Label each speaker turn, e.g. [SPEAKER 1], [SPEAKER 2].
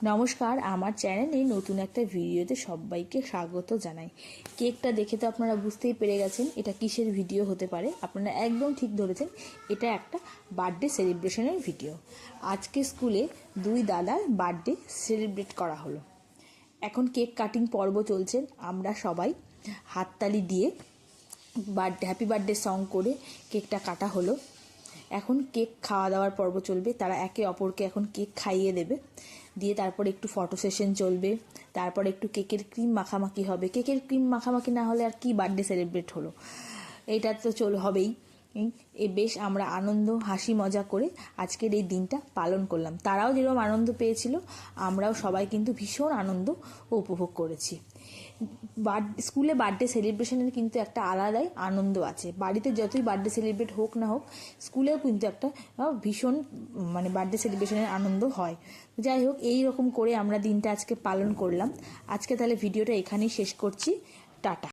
[SPEAKER 1] নমস্কার, আমার চ্যানেলে নতুন একটা ভিডিওতে সবাইকে স্বাগত জানাই। কেকটা দেখে তো আপনারা বুঝতেই পেরে গেছেন এটা কিসের ভিডিও হতে পারে। আপনারা একদম ঠিক ধরেছেন, এটা একটা বার্থডে সেলিব্রেশনের ভিডিও। আজকে স্কুলে দুই দাদার বার্থডে সেলিব্রেট করা হলো। এখন কেক কাটিং পর্ব চলছে। আমরা সবাই হাততালি দিয়ে হ্যাপি বার্থডে সং করে কেকটা কাটা হলো। এখন কেক খাওয়া দাওয়ার পর্ব চলবে। তারা একে অপরকে এখন কেক খাইয়ে দেবে, দিয়ে তারপর একটু ফটো সেশন চলবে। তারপর একটু কেকের ক্রিম মাখামাখি হবে। কেকের ক্রিম মাখামাখি না হলে আর কি বার্থডে সেলিব্রেট হলো, এটা তো হবেই। বেশ আমরা আনন্দ হাসি মজা করে আজকের এই দিনটা পালন করলাম। তারাও যেরকম আনন্দ পেয়েছিল, আমরাও সবাই কিন্তু ভীষণ আনন্দ উপভোগ করেছি। স্কুলে বার্থডে সেলিব্রেশনের কিন্তু একটা আলাদাই আনন্দ আছে। বাড়িতে যতই বার্থডে সেলিব্রেট হোক না হোক, স্কুলেও কিন্তু একটা ভীষণ বার্থডে সেলিব্রেশনের আনন্দ হয়। যাই হোক, এই রকম করে আমরা দিনটা আজকে পালন করলাম। আজকে তাহলে ভিডিওটা এখানেই শেষ করছি। টাটা।